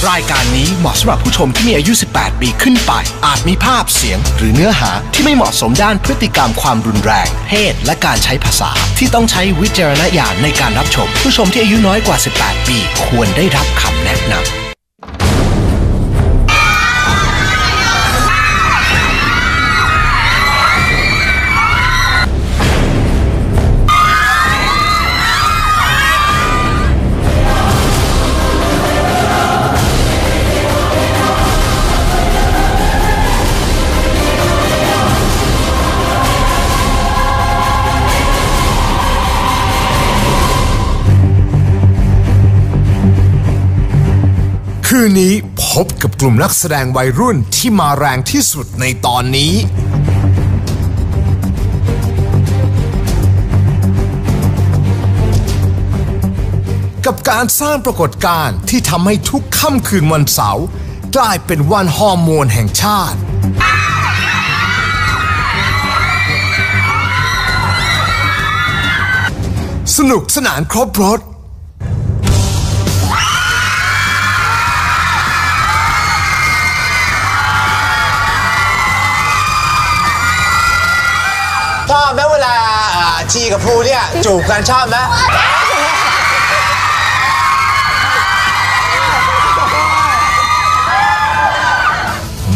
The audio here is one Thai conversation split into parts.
รายการนี้เหมาะสำหรับผู้ชมที่มีอายุ 18 ปีขึ้นไปอาจมีภาพเสียงหรือเนื้อหาที่ไม่เหมาะสมด้านพฤติกรรมความรุนแรงเพศและการใช้ภาษาที่ต้องใช้วิจารณญาณในการรับชมผู้ชมที่อายุน้อยกว่า 18 ปีควรได้รับคำแนะนำคืนนี้พบกับกลุ่มนักแสดงวัยรุ่นที่มาแรงที่สุดในตอนนี้กับการสร้างปรากฏการณ์ที่ทำให้ทุกค่ำคืนวันเสาร์กลายเป็นวันฮอร์โมนแห่งชาติสนุกสนานครบรสชอบไหมเวลาชีกับภูเนี่ยจูบกันชอบไหม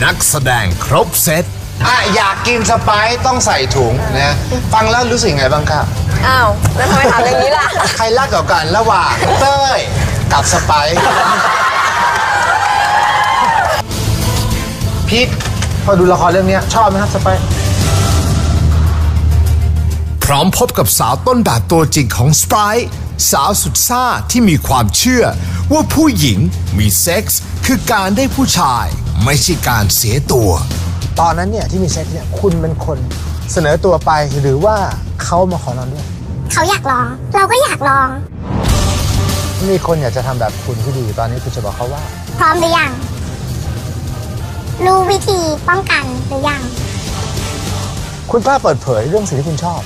นักแสดงครบเซตอยากกินสไปซ์ต้องใส่ถุงนะฟังแล้วรู้สึกไงบ้างครับอ้าวแล้วทำไมถามอย่างนี้ล่ะใครรักกว่ากันระหว่างเต้ยกับสไปซ์พีทพอดูละครเรื่องนี้ชอบไหมครับสไปซ์พร้อมพบกับสาวต้นแบบตัวจริงของสไปซ์สาวสุดซ่าที่มีความเชื่อว่าผู้หญิงมีเซ็กส์คือการได้ผู้ชายไม่ใช่การเสียตัวตอนนั้นเนี่ยที่มีเซ็กส์เนี่ยคุณเป็นคนเสนอตัวไปหรือว่าเขามาขอนอนด้วยเขาอยากลองเราก็อยากลองมีคนอยากจะทำแบบคุณที่ดีตอนนี้คุณจะบอกเขาว่าพร้อมหรือยังรู้วิธีป้องกันหรือยังคุณกล้าเปิดเผยเรื่องสิ่งที่คุณชอบ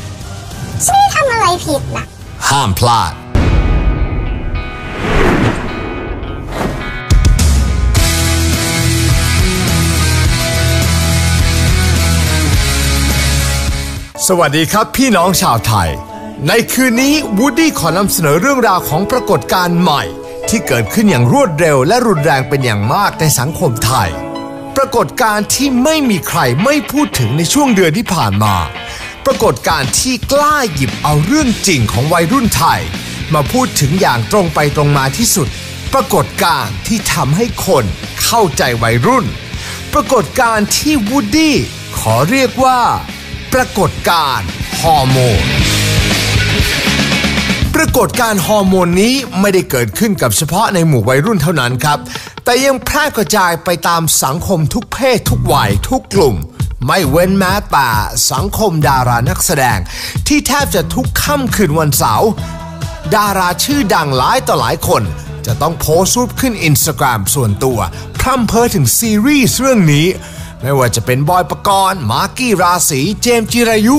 ฉันไม่ทำอะไรผิดนะห้ามพลาดสวัสดีครับพี่น้องชาวไทยในคืนนี้วูดดี้ขอนำเสนอเรื่องราวของปรากฏการณ์ใหม่ที่เกิดขึ้นอย่างรวดเร็วและรุนแรงเป็นอย่างมากในสังคมไทยปรากฏการณ์ที่ไม่มีใครไม่พูดถึงในช่วงเดือนที่ผ่านมาปรากฏการณ์ที่กล้าหยิบเอาเรื่องจริงของวัยรุ่นไทยมาพูดถึงอย่างตรงไปตรงมาที่สุดปรากฏการณ์ที่ทำให้คนเข้าใจวัยรุ่นปรากฏการณ์ที่วูดดี้ขอเรียกว่าปรากฏการณ์ฮอร์โมนปรากฏการณ์ฮอร์โมนนี้ไม่ได้เกิดขึ้นกับเฉพาะในหมู่วัยรุ่นเท่านั้นครับแต่ยังแพร่กระจายไปตามสังคมทุกเพศทุกวัยทุกกลุ่มไม่เว้นแม้แต่สังคมดารานักแสดงที่แทบจะทุกค่ำคืนวันเสาร์ดาราชื่อดังหลายต่อหลายคนจะต้องโพสต์รูปขึ้น Instagram ส่วนตัวพร่ำเพ้อถึงซีรีส์เรื่องนี้ไม่ว่าจะเป็นบอยปกรณ์มาร์กี้ราศีเจมส์จิรายุ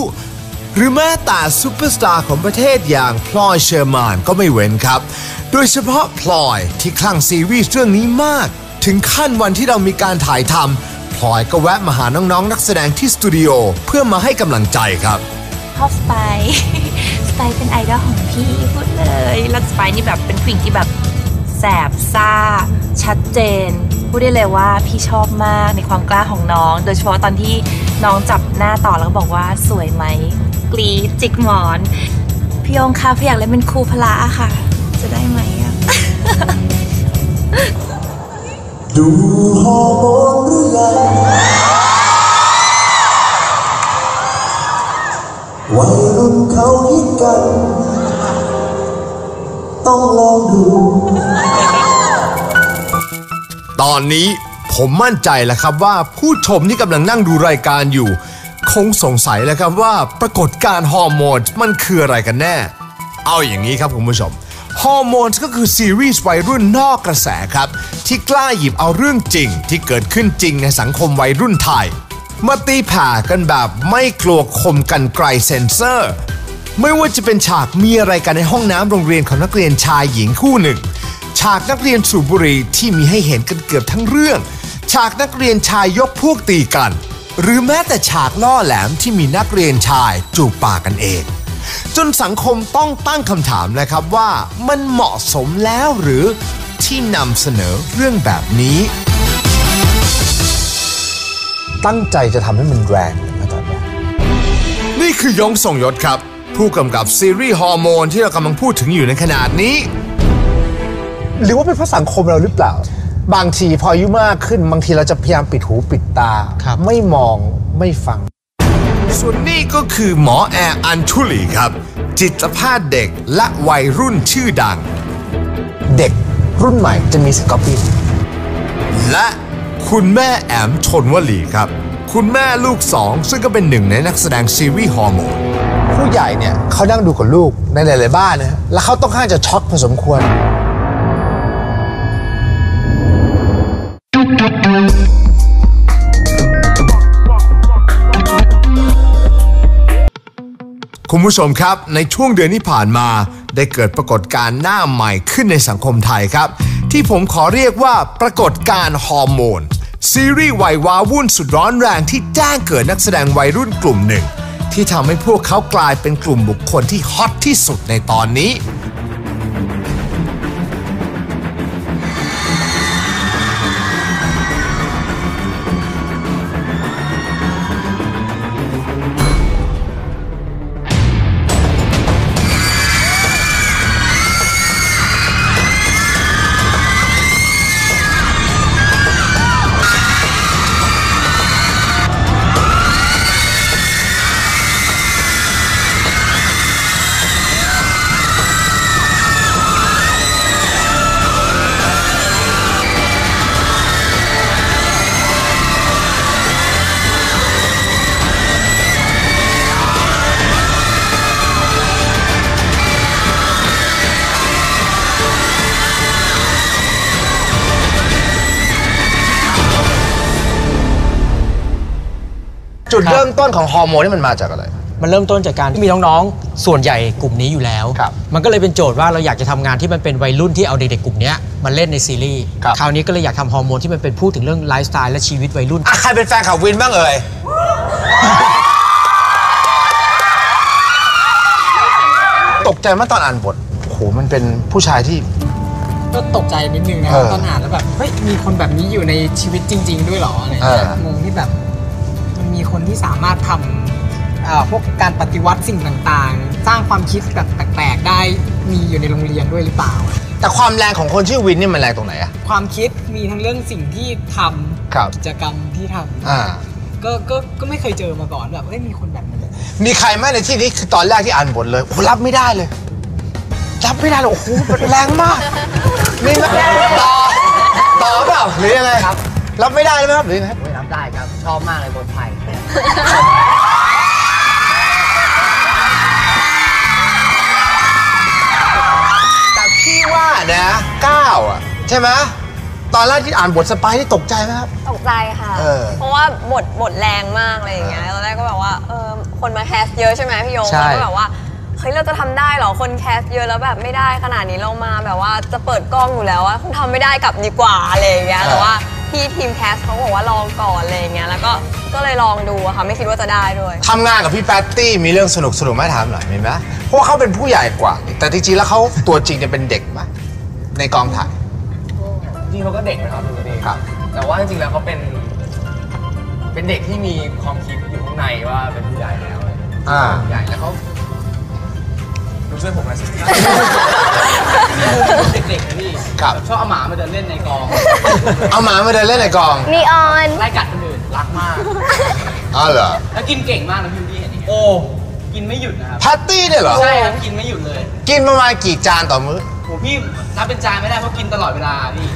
หรือแม้แต่ซุปเปอร์สตาร์ของประเทศอย่างพลอยเชอร์มานก็ไม่เว้นครับโดยเฉพาะพลอยที่คลั่งซีรีส์เรื่องนี้มากถึงขั้นวันที่เรามีการถ่ายทำพลอยก็แวะมาหาน้องๆนักแสดงที่สตูดิโอเพื่อมาให้กำลังใจครับชอบสไปเป็นไอดอลของพี่พูดเลยแล้วสไปนี่แบบเป็นผู้หญิงที่แบบแสบซ่าชัดเจนพูดได้เลยว่าพี่ชอบมากในความกล้าของน้องโดยเฉพาะตอนที่น้องจับหน้าต่อแล้วบอกว่าสวยไหมกรี๊ดจิกหมอนพี่องค่ะพี่อยากเล่นเป็นครูพละค่ะจะได้ไหมอะดูฮอร์โมนหรือยังวัยรุ่นเขาฮิตกันต้องลองดูตอนนี้ผมมั่นใจแล้วครับว่าผู้ชมที่กำลังนั่งดูรายการอยู่คงสงสัยแล้วครับว่าปรากฏการณ์ฮอร์โมนมันคืออะไรกันแน่เอาอย่างนี้ครับคุณผู้ชมฮอร์โมนก็คือซีรีส์วัยรุ่นนอกกระแสครับที่กล้าหยิบเอาเรื่องจริงที่เกิดขึ้นจริงในสังคมวัยรุ่นไทยมาตีแผ่กันแบบไม่กลัวคมกันไกลเซ็นเซอร์ไม่ว่าจะเป็นฉากมีอะไรกันในห้องน้ำโรงเรียนของนักเรียนชายหญิงคู่หนึ่ง ฉากนักเรียนสูบบุหรี่ที่มีให้เห็นกันเกือบทั้งเรื่องฉากนักเรียนชายยกพวกตีกันหรือแม้แต่ฉากล่อแหลมที่มีนักเรียนชายจูบปากกันเองจนสังคมต้องตั้งคำถามนะครับว่ามันเหมาะสมแล้วหรือที่นำเสนอเรื่องแบบนี้ตั้งใจจะทำให้มันแรงนะตอนนี้นี่คือยงทรงยศครับผู้กำกับซีรีส์ฮอร์โมนที่เรากำลังพูดถึงอยู่ในขณะนี้หรือว่าเป็นเพราะสังคมเราหรือเปล่าบางทีพออายุมากขึ้นบางทีเราจะพยายามปิดหูปิดตาไม่มองไม่ฟังส่วนนี้ก็คือหมอแอร์อัญชุลีครับจิตแพทย์เด็กและวัยรุ่นชื่อดังเด็กรุ่นใหม่จะมีสกอปปี้และคุณแม่แอมชนวลีครับคุณแม่ลูกสองซึ่งก็เป็นหนึ่งในนักแสดงซีรีส์ฮอร์โมนผู้ใหญ่เนี่ยเขานั่งดูกับลูกในหลายๆบ้านนะแล้วเขาต้องค่อนข้างจะช็อกพอสมควรคุณผู้ชมครับในช่วงเดือนที่ผ่านมาได้เกิดปรากฏการณ์หน้าใหม่ขึ้นในสังคมไทยครับที่ผมขอเรียกว่าปรากฏการณ์ฮอร์โมนซีรีส์วัยว้าวุ่นสุดร้อนแรงที่แจ้งเกิดนักแสดงวัยรุ่นกลุ่มหนึ่งที่ทำให้พวกเขากลายเป็นกลุ่มบุคคลที่ฮอตที่สุดในตอนนี้จุดเริ่มต้นของฮอร์โมนนี่มันมาจากอะไรมันเริ่มต้นจากการที่มีน้องๆส่วนใหญ่กลุ่มนี้อยู่แล้วมันก็เลยเป็นโจทย์ว่าเราอยากจะทำงานที่มันเป็นวัยรุ่นที่เอาเด็กๆกลุ่มนี้มาเล่นในซีรีส์คราวนี้ก็เลยอยากทำฮอร์โมนที่มันเป็นพูดถึงเรื่องไลฟ์สไตล์และชีวิตวัยรุ่นใครเป็นแฟนข่าววินบ้างเอ่ยตกใจเมื่อตอนอ่านบทโหมันเป็นผู้ชายที่ก็ตกใจนิดนึงนะตอนอ่านแล้วแบบเฮ้ยมีคนแบบนี้อยู่ในชีวิตจริงๆด้วยหรออะไรงงที่แบบมีคนที่สามารถทำพวกการปฏิวัติสิ่งต่างๆสร้างความคิดแบบแปลกๆได้มีอยู่ในโรงเรียนด้วยหรือเปล่าแต่ความแรงของคนชื่อวินนี่มันแรงตรงไหนอะความคิดมีทั้งเรื่องสิ่งที่ทำกิจกรรมที่ทำก็ไม่เคยเจอมาก่อนแบบมีคนแบบนี้มีใครไหมในที่นี้คือตอนแรกที่อ่านบทเลยโอ้รับไม่ได้เลยโอ้โหแรงมากนี่ต่อเปล่าหรือยังไงครับรับไม่ได้ไหมครับหรือยังไงรับได้ครับชอบมากเลยบทไทยแต่พี่ว่านะ9อ่ะใช่ไหมตอนแรกที่อ่านบทสไปนี่ตกใจไหมครับตกใจค่ะเพราะว่าบทแรงมากอะไรอย่างเงี้ยตอนแรกก็แบบว่าคนมาแคสเยอะใช่ไหมพี่ยงแล้วก็แบบว่าเฮ้ยเราจะทำได้เหรอคนแคสเยอะแล้วแบบไม่ได้ขนาดนี้เรามาแบบว่าจะเปิดกล้องอยู่แล้วว่าคงทำไม่ได้กลับดีกว่าอะไรอย่างเงี้ยแต่ว่าพี่ทีมแคสเขาบอกว่าลองก่อนอะไรอย่างเงี้ยแล้วก็เลยลองดูค่ะไม่คิดว่าจะได้ด้วยทำงานกับพี่แพตตี้มีเรื่องสนุกไหมถามหน่อยมีไหมเพราะเขาเป็นผู้ใหญ่กว่าแต่จริงๆแล้วเขาตัวจริงจะเป็นเด็กไหมในกองถ่ายจริงเขาก็เด็กนะครับทุกทีครับแต่ว่าจริงๆแล้วเขาเป็นเด็กที่มีความคิดอยู่ข้างในว่าเป็นผู้ใหญ่แล้วใหญ่แล้วเขาช่วยผมหน่อยสิเด็กๆนะพี่ชอบเอาหมามาเดินเล่นในกองเอาหมามาเดินเล่นในกองนีออนไล่กัดคนอื่นรักมากเหรอแล้วกินเก่งมากนะพี่เห็นโอ้กินไม่หยุดนะครับพาร์ตี้เนี่ยเหรอใช่ครับกินไม่หยุดเลยกินประมาณกี่จานต่อมื้อโหพี่นับเป็นจานไม่ได้เพราะกินตลอดเวลาพี่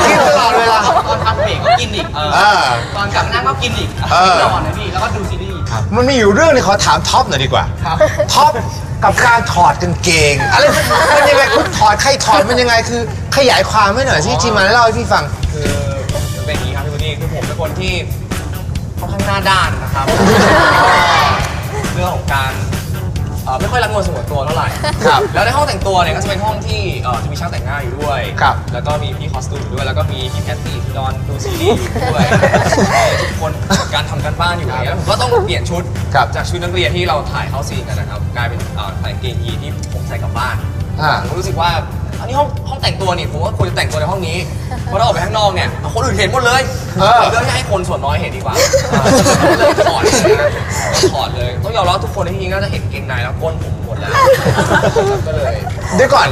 กินตลอดเวลาตอนพักเบรกก็กินอีกตอนกลับนั่งก็กินอีกนอนนะพี่แล้วก็ดูซีรีส์มันมีอยู่เรื่องนึงขอถามท็อปหน่อยดีกว่าท็อปกับการถอดกางเกงอะไรมันยังไงคุณถอดใครถอดมันยังไงคือขยายความให้หน่อยที่ทีมาเล่าให้พี่ฟังคือมันเป็นอย่างนี้ครับพี่คนนี้คือผมเป็นคนที่ค่อนข้างหน้าด้านนะครับเรื่องของการ ไม่ค่อยรักนวลสงวนตัวเท่าไหร่ครับแล้วในห้องแต่งตัวเนี่ยก็จะเป็นห้องที่จะมีช่างแต่งหน้าอยู่ด้วยครับแล้วก็มีพี่คอสตูมอยู่ด้วยแล้วก็มีพี่แพตตี้พี่ดอนดูซีรีส์อยู่ด้วยทุกคนการทำกันบ้านอยู่แล้วผมก็ต้องเปลี่ยนชุดจากชุดนักเรียนที่เราถ่ายเข้าซีนกันนะครับกลายเป็นใส่เกงยีนที่ผมใส่กลับบ้านผมรู้สึกว่าอันนี้ห้องแต่งตัวนี่ผมว่าควรจะแต่งตัวในห้องนี้เพราะถ้าออกไปข้างนอกเนี่ยคนอื่นเห็นหมดเลยเลือกให้คนส่วนน้อยเห็นดีกว่าเลยถอดเลยต้องยอมรับทุกคนในที่นี้ก็จะเห็นเกงในแล้วก้นผมหมดแล้วก็เลยเดี๋ยวก่อน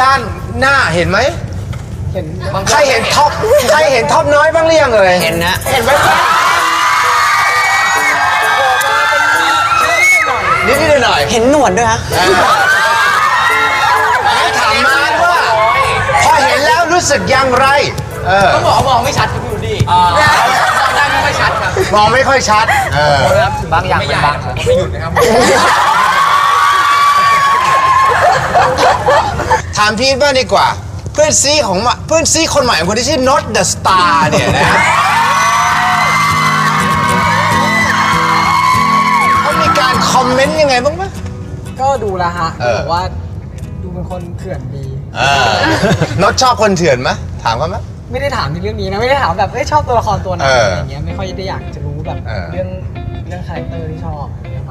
ด้านหน้าเห็นไหมใครเห็นท็อปน้อยบ้างหรือยังเลยเห็นนะเห็นไหมนิดหน่อยเห็นหนวดด้วยฮะถามมาว่าพอเห็นแล้วรู้สึกอย่างไรต้องบอกมองไม่ชัดครับพี่วูดดี้ได้ไม่ค่อยชัดครับมองไม่ค่อยชัดบางอย่างเป็นบางไม่หยุดนะครับถามพีทบ้างดีกว่าเพื่อนซีคนใหม่ของคนที่ชื่อ Not the Star เนี่ยนะเขามีการคอมเมนต์ยังไงบ้างไหมก็ดูละฮะบอกว่าดูเป็นคนเถื่อนดีน็อตชอบคนเถื่อนไหมถามเขาไหมไม่ได้ถามในเรื่องนี้นะไม่ได้ถามแบบชอบตัวละครตัวไหนอะไรอย่างเงี้ยไม่ค่อยได้อยากจะรู้แบบเรื่องคาแรคเตอร์ที่ชอบ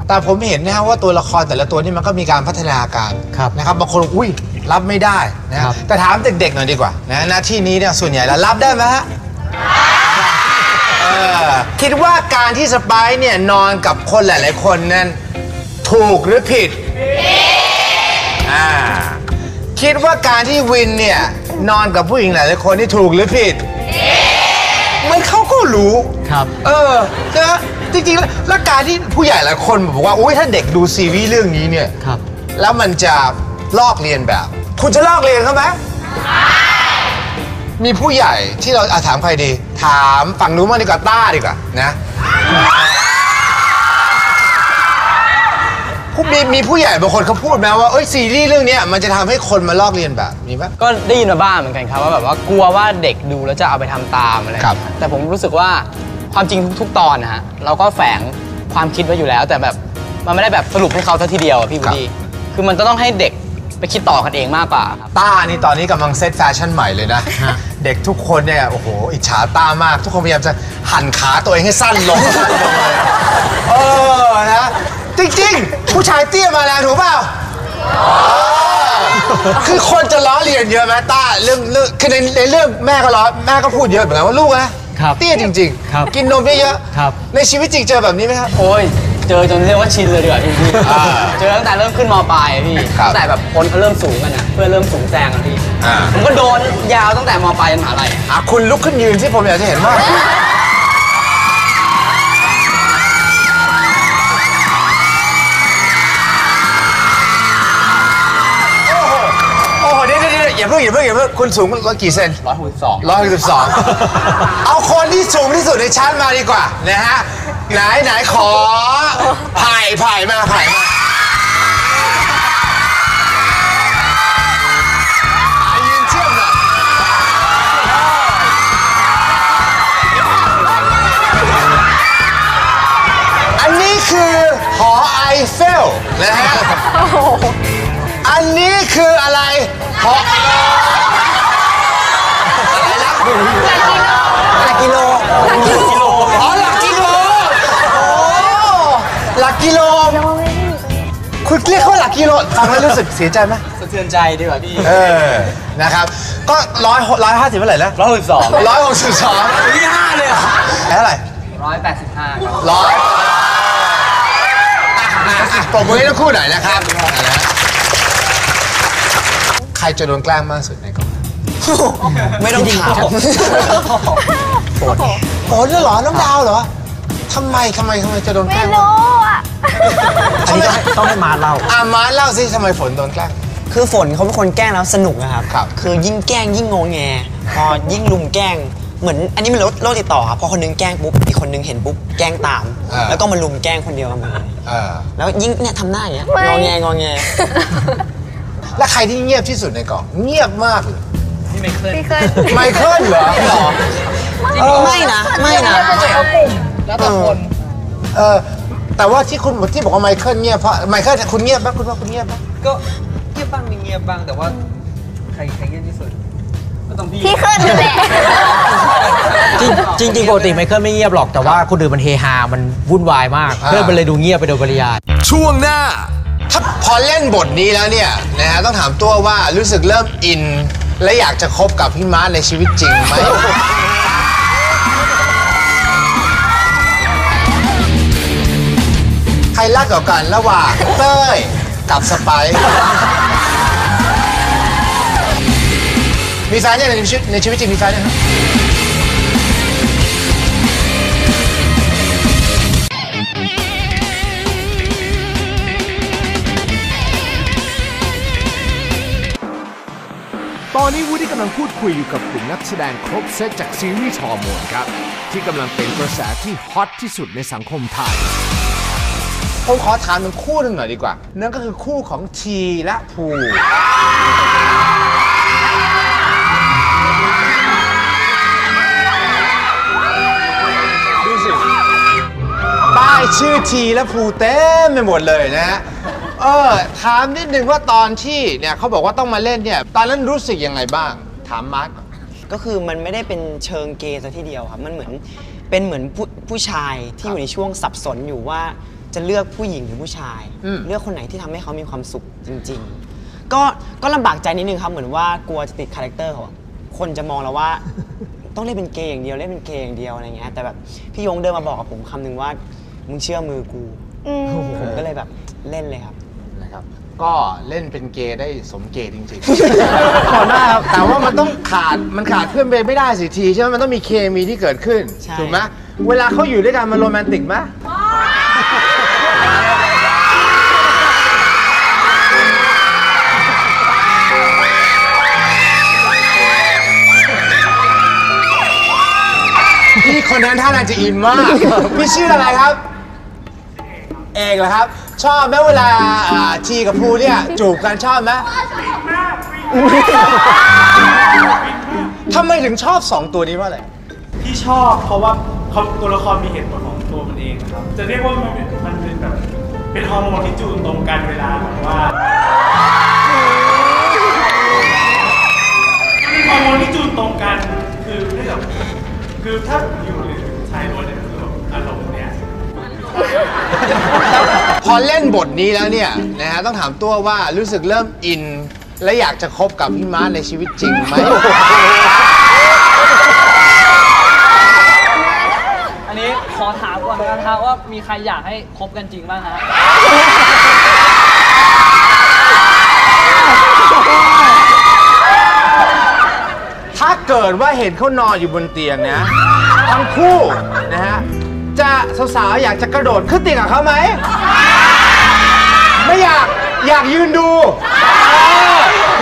แต่ผมเห็นนะว่าตัวละครแต่ละตัวนี่มันก็มีการพัฒนาการนะครับบางคนอุ้ยรับไม่ได้นะครับแต่ถามเด็กๆหน่อยดีกว่านะหน้าที่นี้เนี่ยส่วนใหญ่แล้วรับได้ไหมฮะคิดว่าการที่สไปซ์เนี่ยนอนกับคนหลายๆคนนั้นถูกหรือผิดคิดว่าการที่วินเนี่ยนอนกับผู้หญิงหลายๆคนที่ถูกหรือผิดไม่เขาก็รู้ครับนะจริงๆแล้วการที่ผู้ใหญ่หลายคนบอกว่าโอ้ยถ้าเด็กดูซีรีส์เรื่องนี้เนี่ยแล้วมันจะลอกเลียนแบบคุณจะลอกเลียนเขาไหมมีผู้ใหญ่ที่เราถามใครดีถามฝั่งนู้นมาดีกว่าต้าดีกว่านะมีผู้ใหญ่บางคนเขาพูดไหมว่าซีรีส์เรื่องนี้มันจะทำให้คนมาลอกเลียนแบบนี้ไหมก็ได้ยินมาบ้างเหมือนกันครับว่าแบบว่ากลัวว่าเด็กดูแล้วจะเอาไปทำตามอะไรแต่ผมรู้สึกว่าความจริงทุกตอนนะฮะเราก็แฝงความคิดไว้อยู่แล้วแต่แบบมันไม่ได้แบบสรุปให้เขาทีเดียวพี่บูดี้คือมันต้องให้เด็กไปคิดต่อกันเองมากกว่าต้านี่ตอนนี้กำลังเซตแฟชั่นใหม่เลยนะเด็กทุกคนเนี่ยโอ้โหอิจฉาต้ามากทุกคนพยายามจะหั่นขาตัวเองให้สั้นลงนะจริงๆผู้ชายเตี้ยมาแล้วถูกเปล่าคือคนจะล้อเลียนเยอะไหมต้าเรื่องคือในเรื่องแม่ก็พูดเยอะเหมือนกันว่าลูกนะเตี้ยจริงๆกินนมเยอะๆในชีวิตจริงเจอแบบนี้ไหมครับโอ้ยเจอจนเรียกว่าชินเลยดีกว่าพี่เจอตั้งแต่เริ่มขึ้นม.ปลายพี่ตั้งแต่แบบคนเขาเริ่มสูงกันนะเพื่อเริ่มสูงแซงกันพี่ผมก็โดนยาวตั้งแต่ม.ปลายจนมหาลัยคุณลุกขึ้นยืนที่ผมอยากจะเห็นว่าอย่าเพิ่งคุณสูงกี่เซน162เอาคนที่สูงที่สุดในชั้นมาดีกว่านะฮะไหนขอไผ่มายืนเชื่อมหน่อยอันนี้คือหอไอเฟลนะฮะอันนี้คืออะไรหอหลักกิโลอ๋อหลักกิโลหลักกิโลคุณเรียกเขาหลักกิโลฟังแล้วรู้สึกเสียใจไหมสะเทือนใจดีกว่าพี่นะครับก็150เท่าไหร่แล้ว162ที่5เลยเท่าไหร่185ครับปรบมือให้ทั้งคู่หน่อยนะครับใครจะโดนแกล้งมากสุดในกองไม่ต้องถามฝนเหรอน้องดาวเหรอทำไมจะโดนแกล้งไม่รู้อ่ะอันนี้ต้องให้มาเล่ามาเล่าสิทำไมฝนโดนแกล้งคือฝนเขาเป็นคนแกล้งแล้วสนุกนะครับคือยิ่งแกล้งยิ่งงงแงพอยิ่งลุมแกล้งเหมือนอันนี้มันโรคติดต่อครับพอคนนึงแกล้งปุ๊บอีกคนนึงเห็นปุ๊บแกล้งตามแล้วก็มาลุมแกล้งคนเดียวกันเลยแล้วยิ่งเนี่ยทำหน้าอย่างเงี้ยงอแงแล้วใครที่เงียบที่สุดในกองเงียบมากเลยนี่ไมเคิลเหรอไม่นะแล้วแต่คนแ แต่ว่าที่บอกว่าไมเคิลเงียบเพราะไมเคิลคุณเงียบปะคุณว่าคุณเงียบปะ ก็เงียบบ้างไม่เงียบบ้างแต่ว่าใครเงียบที่สุดก็ต้องพี่ พี่เคิลนั่นแหละ จริงปกติไมเคิลไม่เงียบหรอกแต่ว่าคนอื่นมันเฮฮามันวุ่นวายมากเพื่อนมันเลยดูเงียบไปโดยปริยายช่วงหน้าถ้าพอเล่นบทนี้แล้วเนี่ยนะฮะต้องถามตัวว่ารู้สึกเริ่มอินและอยากจะคบกับพี่ม้าในชีวิตจริงไหมใครรักกว่ากันระหว่างเต้ยกับสไปซ์มีแฟนยังในชีวิตจริงมีแฟนยังตอนนี้วูดดี้กำลังพูดคุยอยู่กับกลุ่มนักแสดงครบเซตจากซีรีส์ฮอร์โมนครับที่กำลังเป็นกระแสที่ฮอตที่สุดในสังคมไทยผมขอถามถึงคู่หนึ่งหน่อยดีกว่านั่นก็คือคู่ของทีและภูดูสิป้ายชื่อทีและภูเต็มไปหมดเลยนะฮะถามนิดนึงว่าตอนที่เนี่ยเขาบอกว่าต้องมาเล่นเนี่ยตอนนั้นรู้สึกยังไงบ้างถามมาร์คก็คือมันไม่ได้เป็นเชิงเกย์ซะทีเดียวครับมันเหมือนผู้ชายที่อยู่ในช่วงสับสนอยู่ว่าจะเลือกผู้หญิงหรือผู้ชายเลือกคนไหนที่ทำให้เขามีความสุขจริงๆก็ลำบากใจนิดนึงครับเหมือนว่ากลัวจะติดคาแรคเตอร์เขาคนจะมองเราว่าต้องเล่นเป็นเกย์อย่างเดียวเล่นเป็นเกย์อย่างเดียวอะไรเงี้ยแต่แบบพี่ยงเดินมาบอกกับผมคำหนึ่งว่ามึงเชื่อมือกูผมก็เลยแบบเล่นเลยครับนะครับก็เล่นเป็นเกย์ได้สมเกย์จริงๆขอหน้าครับแต่ว่ามันต้องขาดเพื่อนเบนไม่ได้สิทีใช่ไหมมันต้องมีเคมีที่เกิดขึ้นถูกไหมเวลาเขาอยู่ด้วยกันมันโรแมนติกไหมพี่คนนั้นท่าทางจะอินมากพี่ชื่ออะไรครับเอกเหรอครับชอบไหมเวลาทีกับภูเนี่ยจูบกันชอบไหมทำไมถึงชอบ2ตัวนี้ว่าอะไรที่ชอบเพราะว่าตัวละครมีเหตุผลของตัวมันเองครับจะเรียกว่ามันเป็นแบบเป็นฮอร์โมนที่จูนตรงกันเวลาแบบว่าเป็นฮอร์โมนที่จูนตรงกันคือถ้าอยู่ในชายล้วนเนี่ยคืออารมณ์เนี่ยพอเล่นบทนี้แล้วเนี่ยนะฮะต้องถามตัวว่ารู้สึกเริ่มอินและอยากจะคบกับพี่ม้าในชีวิตจริงไหมอันนี้ขอถามก่อนนะครับว่ามีใครอยากให้คบกันจริงบ้างฮะถ้าเกิดว่าเห็นเขานอนอยู่บนเตียงนะทั้งคู่นะฮะจะสาวๆอยากจะกระโดดขึ้นเตียงกับเขาไหมไม่อยากยืนดู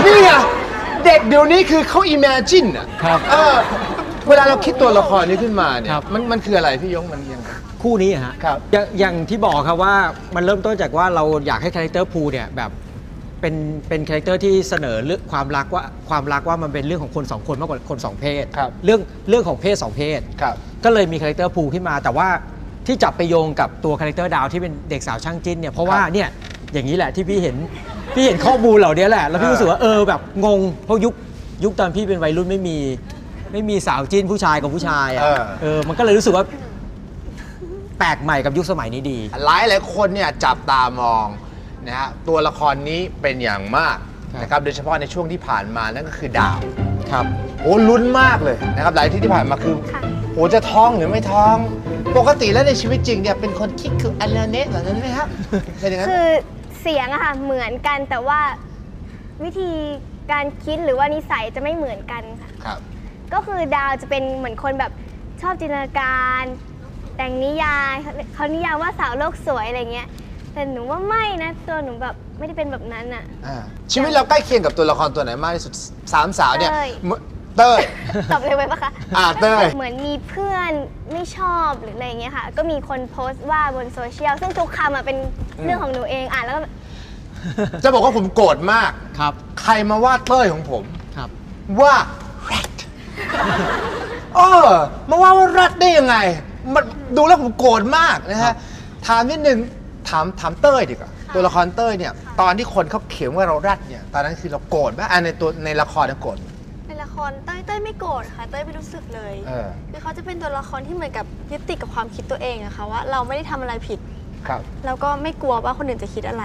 นี่ไงเด็กเดี๋ยวนี้คือเขาอิมเมจินอ่ะเวลาเราคิดตัวละครนี้ขึ้นมาเนี่ยมันคืออะไรพี่ยงมันยังคู่นี้ฮะอย่างที่บอกครับว่ามันเริ่มต้นจากว่าเราอยากให้คาแรคเตอร์ภูเนี่ยแบบเป็นคาแรคเตอร์ที่เสนอเรื่องความรักว่ามันเป็นเรื่องของคน2คนมากกว่าคน2เพศเรื่องของเพศ2เพศก็เลยมีคาแรคเตอร์ภูขึ้นมาแต่ว่าที่จับไปโยงกับตัวคาแรคเตอร์ดาวที่เป็นเด็กสาวช่างจิ้นเนี่ยเพราะว่าเนี่ยอย่างนี้แหละที่พี่เห็นข้อมูลเหล่านี้แหละแล้วพี่รู้สึกว่าแบบงงเพราะยุคตอนพี่เป็นวัยรุ่นไม่มีสาวจิ้นผู้ชายกับผู้ชายมันก็เลยรู้สึกว่าแปลกใหม่กับยุคสมัยนี้ดีหลายคนเนี่ยจับตามองนะฮะตัวละครนี้เป็นอย่างมากนะครับโดยเฉพาะในช่วงที่ผ่านมานั่นก็คือดาวครับโอ้ลุ้นมากเลยนะครับหลายที่ผ่านมาคือโอ้จะท้องหรือไม่ท้องปกติแล้วในชีวิตจริงเนี่ยเป็นคนคิดคืออันเนสแบบนั้นไหมครับคือเสียงอะค่ะเหมือนกันแต่ว่าวิธีการคิดหรือว่านิสัยจะไม่เหมือนกันค่ะครับก็คือดาวจะเป็นเหมือนคนแบบชอบจินตนาการแต่งนิยายเขานิยามว่าสาวโลกสวยอะไรเงี้ยแต่หนูว่าไม่นะตัวหนูแบบไม่ได้เป็นแบบนั้นอะชีวิตเราใกล้เคียงกับตัวละครตัวไหนมากที่สุด3 สาวเนี่ยเต้ยตอบเลยไหมปะคะเต้ยเหมือนมีเพื่อนไม่ชอบหรืออะไรเงี้ยค่ะก็มีคนโพสต์ว่าบนโซเชียลซึ่งทุกคำเป็นเรื่องของหนูเองอ่านแล้วก็จะบอกว่าผมโกรธมากครับใครมาว่าเต้ยของผมครับว่าแรดมาว่าแรดได้ยังไงมันดูแล้วผมโกรธมากนะฮะถามนิดนึง ถามเต้ยดีกว่าตัวละครเต้ยเนี่ยตอนที่คนเขาเขียนว่าเราแรดเนี่ยตอนนั้นคือเราโกรธไหมในละครเนี่ยโกรธในละครเต้ยไม่โกรธค่ะเต้ยไม่รู้สึกเลยคือเขาจะเป็นตัวละครที่เหมือนกับยึดติดกับความคิดตัวเองอะค่ะว่าเราไม่ได้ทำอะไรผิดครับแล้วก็ไม่กลัวว่าคนอื่นจะคิดอะไร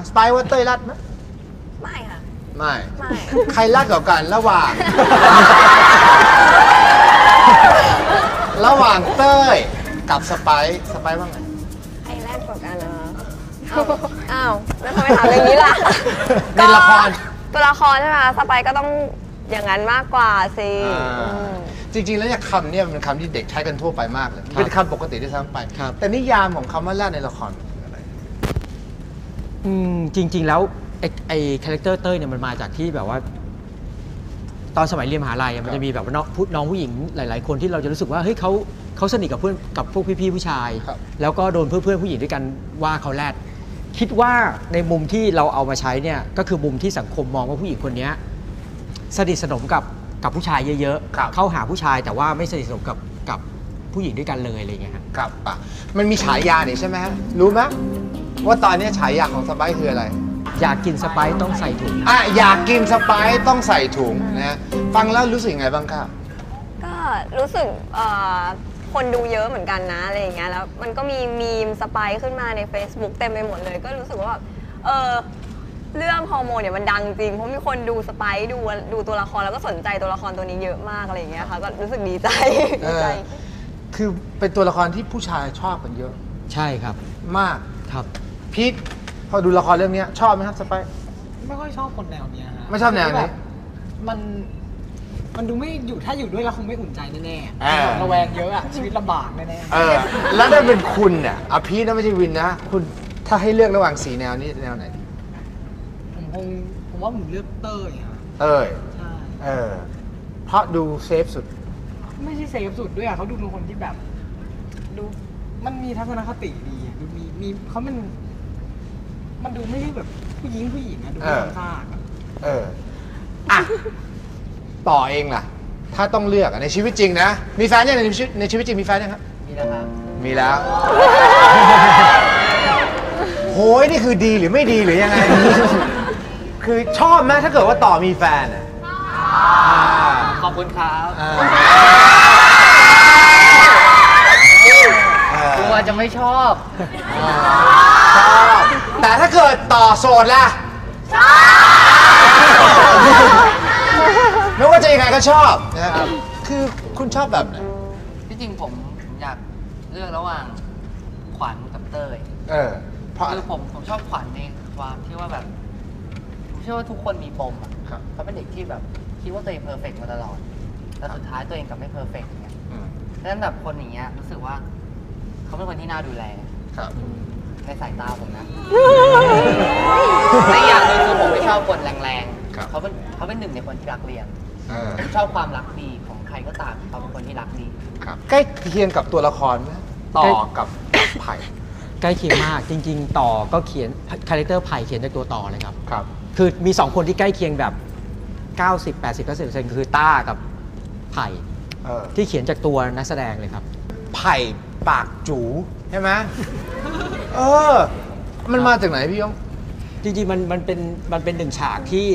สไปว่าเต้ยรัดไหมไม่ค่ะไม่ใครรัดกว่ากันระหว่างเต้ยกับสไปว่าไงใครแรกกว่ากันนะอ้าวแล้วทำไมถามอย่างนี้ล่ะในละครตัวละครใช่ไหมสไปก็ต้องอย่างนั้นมากกว่าสิจริงๆแล้วเนี่ยคำเนี่ยเป็นคำที่เด็กใช้กันทั่วไปมากเลยเป็นคำปกติที่ซ้ำไปแต่นิยามของคำว่าแรดในละครคืออะไรจริงๆแล้วไอ้คาแรคเตอร์เต้ยเนี่ยมันมาจากที่แบบว่าตอนสมัยเรียนมหาลัยมันจะมีแบบว่าน้องผู้หญิงหลายๆคนที่เราจะรู้สึกว่าเฮ้ยเขาสนิทกับเพื่อนกับพวกพี่ๆผู้ชายแล้วก็โดนเพื่อนๆผู้หญิงด้วยกันว่าเขาแรดคิดว่าในมุมที่เราเอามาใช้เนี่ยก็คือมุมที่สังคมมองว่าผู้หญิงคนนี้สนิทสนมกับผู้ชายเยอะๆเข้าหาผู้ชายแต่ว่าไม่สนิทสนมกับผู้หญิงด้วยกันเลยอะไรเงี้ยครับมันมีฉายาเนี่ยใช่ไหมรู้ไหมว่าตอนนี้ฉายาของสไปซ์คืออะไรอยากกินสไปซ์ต้องใส่ถุงอยากกินสไปซ์ต้องใส่ถุงนะฟังแล้วรู้สึกไงบ้างครับก็รู้สึกคนดูเยอะเหมือนกันนะอะไรอย่างเงี้ยแล้วมันก็มีมีมสไปซ์ขึ้นมาใน Facebook เต็มไปหมดเลยก็รู้สึกว่าเรื่องฮอร์โมนเนี่ยมันดังจริงเพราะมีคนดูสไปซ์ดูตัวละครแล้วก็สนใจตัวละครตัวนี้เยอะมากอะไรอย่างเงี้ยค่ะก็รู้สึกดีใจคือเป็นตัวละครที่ผู้ชายชอบกันเยอะใช่ครับมากครับพีทพอดูละครเรื่องนี้ชอบไหมครับสไปซ์ไม่ค่อยชอบคนแนวนี้ฮะไม่ชอบแนวนี้มันดูไม่อยู่ถ้าอยู่ด้วยเราคงไม่อุ่นใจแน่ๆระแวงเยอะอะชีวิตลำบากแน่ๆแล้วถ้าเป็นคุณเนี่ยพีทน่าไม่ใช่วินนะคุณถ้าให้เลือกระหว่าง4แนวนี้แนวไหนผมว่าผมเลือกเต้ยครับใช่เพราะดูเซฟสุดไม่ใช่เซฟสุดด้วยเขาดูเป็นคนที่แบบดูมันมีทัศนคติดีดูมีเขามันดูไม่ได้แบบผู้หญิงนะดูธรรมชาติต่อเองล่ะถ้าต้องเลือกในชีวิตจริงนะมีแฟนยังในชีวิตจริงมีแฟนยังครับมีแล้วครับมีแล้วโหยนี่คือดีหรือไม่ดีหรือยังไงคือชอบไหมถ้าเกิดว่าต่อมีแฟนขอบคุณครับกลัวจะไม่ชอบแต่ถ้าเกิดต่อโสดล่ะชอบไม่ว่าจะยังไงก็ชอบนะครับคือคุณชอบแบบไหนที่จริงผมอยากเลือกระหว่างขวัญกับเต้ยคือผมชอบขวัญในความที่ว่าแบบผมเชื่อว่าทุกคนมีปมอ่ะเขาเป็นเด็กที่แบบคิดว่าตัวเองเพอร์เฟกต์มาตลอดแต่สุดท้ายตัวเองกลับไม่เพอร์เฟกต์อย่างเงี้ยดังนั้นแบบคนอย่างเงี้ยรู้สึกว่าเขาเป็นคนที่น่าดูแลในสายตาผมนะในอย่างนึงคือผมไม่ชอบคนแรงๆเขาเป็นหนึ่งในคนที่รักเรียนชอบความรักดีของใครก็ตามเขาเป็นคนที่รักดีใกล้เคียงกับตัวละครไหมต่อกับไผ่ใกล้เคียงมากจริงๆต่อก็เขียนคาแรคเตอร์ไผ่เขียนจากตัวต่อเลยครับคือมี2คนที่ใกล้เคียงแบบ90-80-90%คือต้ากับไผ่ที่เขียนจากตัวนักแสดงเลยครับไผ่ปากจู๋ใช่ไหมมันมาจากไหนพี่ยงจริงๆมันเป็นหนึ่งฉากที่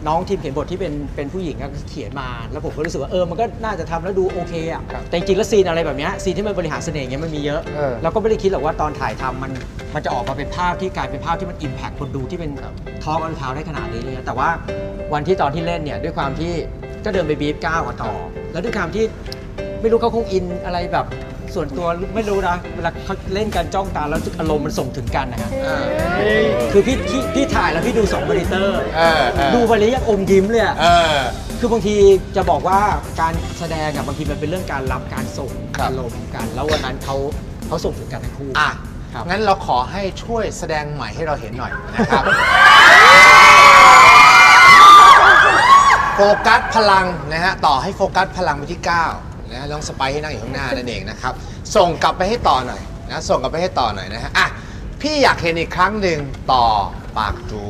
น้องทีมเขียนบทที่เป็นผู้หญิงเขียนมาแล้วผมก็รู้สึกว่ามันก็น่าจะทำแล้วดูโอเคอ่ะแต่จริงๆแล้วซีนอะไรแบบนี้ซีนที่มันบริหารเสน่ห์อย่างเงี้ยมันมีเยอะเราก็ไม่ได้คิดหรอกว่าตอนถ่ายทำมันจะออกมาเป็นภาพที่กลายเป็นภาพที่มันอิมแพคคนดูที่เป็นท้องอันเท้าได้ขนาดนี้เลยแต่ว่าวันที่ตอนที่เล่นเนี่ยด้วยความที่ก็เดินไปบีฟก้าวกับต่อแล้วด้วยความที่ไม่รู้เขาคงอินอะไรแบบส่วนตัวไม่รู้นะเวลาเขาเล่นกันจ้องตาแล้วอารมณ์มันส่งถึงกันนะฮะคือพี่ถ่ายแล้วพี่ดู2 มอนิเตอร์ดูไปเลยยังอมยิ้มเลยคือบางทีจะบอกว่าการแสดงบางทีมันเป็นเรื่องการรับการส่งอารมณ์กันแล้ววันนั้นเขาส่งถึงกันทั้งคู่งั้นเราขอให้ช่วยแสดงใหม่ให้เราเห็นหน่อยนะครับโฟกัสพลังนะฮะต่อให้โฟกัสพลังไปที่9นะลองสไปให้นั่งอยู่ข้างหน้านั่นเองนะครับส่งกลับไปให้ต่อหน่อยนะส่งกลับไปให้ต่อหน่อยนะฮะพี่อยากเห็นอีกครั้งหนึ่งต่อปากจู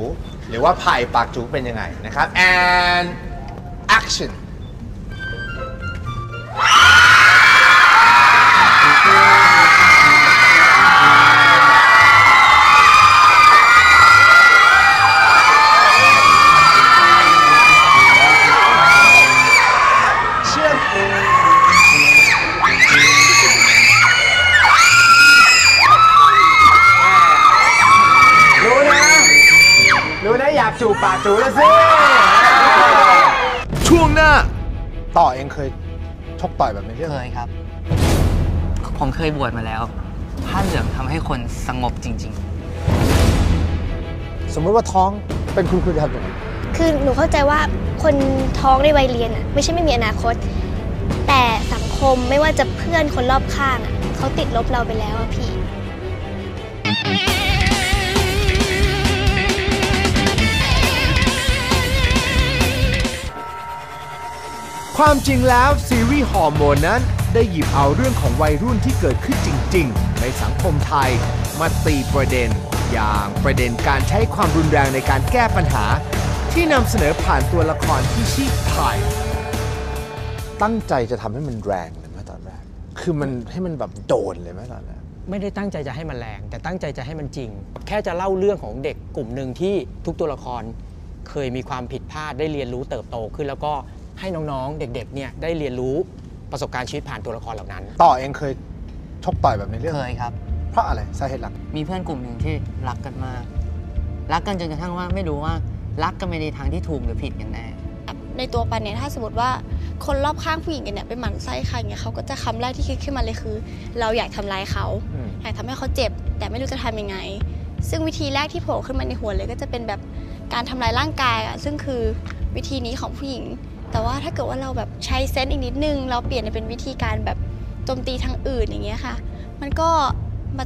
หรือว่าไผ่ปากจูเป็นยังไงนะครับ and action ปากจูแล้วสิช่วงหน้าต่อเองเคยชกต่อยแบบนี้เคยครับผมเคยบวชมาแล้วผ้าเหลืองทำให้คนสงบจริงๆสมมติว่าท้องเป็นคุณจะทำยังไงคือหนูเข้าใจว่าคนท้องในวัยเรียนอ่ะไม่ใช่ไม่มีอนาคตแต่สังคมไม่ว่าจะเพื่อนคนรอบข้างอ่ะเขาติดลบเราไปแล้วอะพี่ความจริงแล้วซีรีส์ฮอร์โมนนั้นได้หยิบเอาเรื่องของวัยรุ่นที่เกิดขึ้นจริงๆในสังคมไทยมาตีประเด็นอย่างประเด็นการใช้ความรุนแรงในการแก้ปัญหาที่นำเสนอผ่านตัวละครที่ชื่อไทยตั้งใจจะทำให้มันแรงเลยไหมตอนแรกคือมันให้มันแบบโดนเลยไหมตอนแรกไม่ได้ตั้งใจจะให้มันแรงแต่ตั้งใจจะให้มันจริงแค่จะเล่าเรื่องของเด็กกลุ่มหนึ่งที่ทุกตัวละครเคยมีความผิดพลาดได้เรียนรู้เติบโตขึ้นแล้วก็ให้น้องๆเด็กๆเนี่ยได้เรียนรู้ประสบการณ์ชีวิตผ่านตัวละครเหล่านั้นต่อเองเคยชกต่อยแบบในเรื่องเคยครับเพราะอะไรสาเหตุหลักมีเพื่อนกลุ่มหนึ่งที่รักกันมากรักกันจนกระทั่งว่าไม่รู้ว่ารักกันในทางที่ถูกหรือผิดกันแน่ในตัวปันเนี่ยถ้าสมมติว่าคนรอบข้างผู้หญิงกันเนี่ยไปหมั่นไส้ใครเนี่ยเขาก็จะคำแรกที่คิดขึ้นมาเลยคือเราอยากทำร้ายเขาอยากทำให้เขาเจ็บแต่ไม่รู้จะทำยังไงซึ่งวิธีแรกที่โผล่ขึ้นมาในหัวเลยก็จะเป็นแบบการทำลายร่างกายอ่ะซึ่งคือวิธีนี้ของผู้หญิงแต่ว่าถ้าเกิดว่าเราแบบใช้เซนส์อีกนิดนึงเราเปลี่ยนเป็นวิธีการแบบโจมตีทางอื่นอย่างเงี้ยค่ะมันก็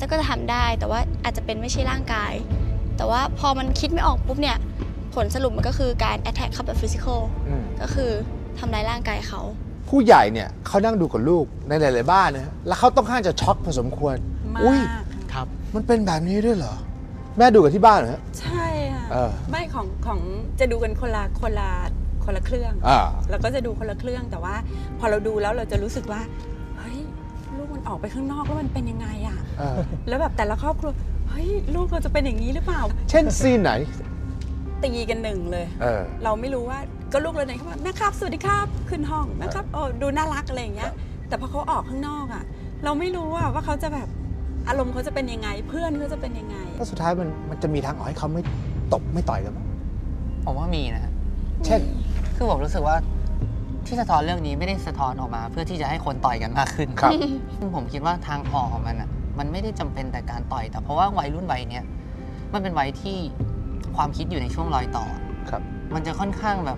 จะทำได้แต่ว่าอาจจะเป็นไม่ใช่ร่างกายแต่ว่าพอมันคิดไม่ออกปุ๊บเนี่ยผลสรุปมันก็คือการ attack เข้าแบบ physical ก็คือทำร้ายร่างกายเขาผู้ใหญ่เนี่ยเขานั่งดูกับลูกในหลายๆบ้านนะแล้วเขาต้องข้างจะช็อกพอสมควรอุ้ยครับมันเป็นแบบนี้ด้วยเหรอแม่ดูกับที่บ้านเหรอใช่ค่ะไม่ของจะดูกันคนละเครื่องแล้วก็จะดูคนละเครื่องแต่ว่าพอเราดูแล้วเราจะรู้สึกว่าเฮ้ยลูกมันออกไปข้างนอกแล้วมันเป็นยังไงอ่ะแล้วแบบแต่ละครอบครัวเฮ้ยลูกเราจะเป็นอย่างนี้หรือเปล่าเช่นซีนไหนตีกันหนึ่งเลยเราไม่รู้ว่าก็ลูกเราไหนเขาบอกนะครับสวัสดีครับขึ้นห้องนะครับโอ้ดูน่ารักอะไรอย่างเงี้ยแต่พอเขาออกข้างนอกอ่ะเราไม่รู้ว่าเขาจะแบบอารมณ์เขาจะเป็นยังไงเพื่อนเขาจะเป็นยังไงแล้วสุดท้ายมันจะมีทางออกให้เขาไม่ตบไม่ต่อยกันมั้ยผมว่ามีนะเช่นคือผมรู้สึกว่าที่สะท้อนเรื่องนี้ไม่ได้สะท้อนออกมาเพื่อที่จะให้คนต่อยกันมากขึ้นครับผมคิดว่าทางออกของมันอ่ะมันไม่ได้จำเป็นแต่การต่อยแต่เพราะว่าวัยรุ่นวัยเนี้ยมันเป็นวัยที่ความคิดอยู่ในช่วงรอยต่อครับมันจะค่อนข้างแบบ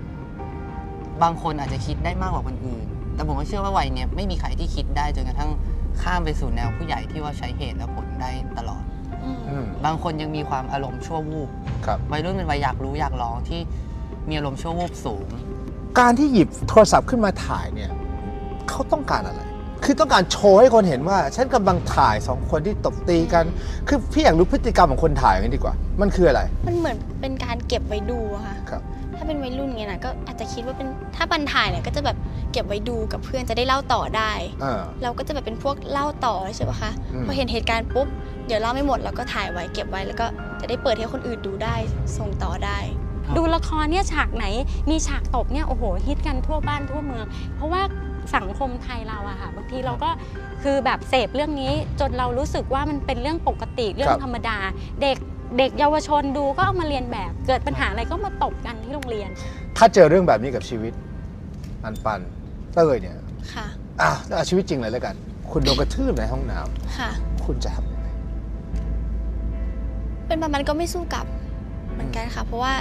บางคนอาจจะคิดได้มากกว่าคนอื่นแต่ผมก็เชื่อว่าวัยเนี้ยไม่มีใครที่คิดได้จนกระทั่งข้ามไปสู่แนวผู้ใหญ่ที่ว่าใช้เหตุและผลได้ตลอดบางคนยังมีความอารมณ์ชั่ววูบวัยรุ่นเป็นวัยอยากรู้อยากลองที่มีอารมณ์ชั่ววูบสูงการที่หยิบโทรศัพท์ขึ้นมาถ่ายเนี่ยเขาต้องการอะไรคือต้องการโชว์ให้คนเห็นว่าฉันกำลังถ่าย2คนที่ตบตีกันคือพี่อยากรู้พฤติกรรมของคนถ่ายกันดีกว่ามันคืออะไรมันเหมือนเป็นการเก็บไว้ดูอะค่ะถ้าเป็นวัยรุ่นไงนะก็อาจจะคิดว่าเป็นถ้าบันถ่ายเนี่ยก็จะแบบเก็บไว้ดูกับเพื่อนจะได้เล่าต่อได้เราก็จะแบบเป็นพวกเล่าต่อใช่ปะคะพอเห็นเหตุการณ์ปุ๊บเดี๋ยวเล่าไม่หมดเราก็ถ่ายไว้เก็บไว้แล้วก็จะได้เปิดให้คนอื่นดูได้ส่งต่อได้ดูละครเนี่ยฉากไหนมีฉากตบเนี่ยโอ้โหฮิตกันทั่วบ้านทั่วเมืองเพราะว่าสังคมไทยเราอะค่ะบางทีเราก็คือแบบเสพเรื่องนี้จนเรารู้สึกว่ามันเป็นเรื่องปกติเรื่องธรรมดาเด็กเยาวชนดูก็เอามาเรียนแบบเกิดปัญหาอะไรก็มาตบกันที่โรงเรียนถ้าเจอเรื่องแบบนี้กับชีวิตอันปันเต้ยเนี่ยค่ะชีวิตจริงเลยแล้วกันคุณโดนกระทืบในห้องน้ำค่ะคุณจะทำยังไงเป็นประมาณก็ไม่สู้กลับเหมือนกันค่ะเพราะว่า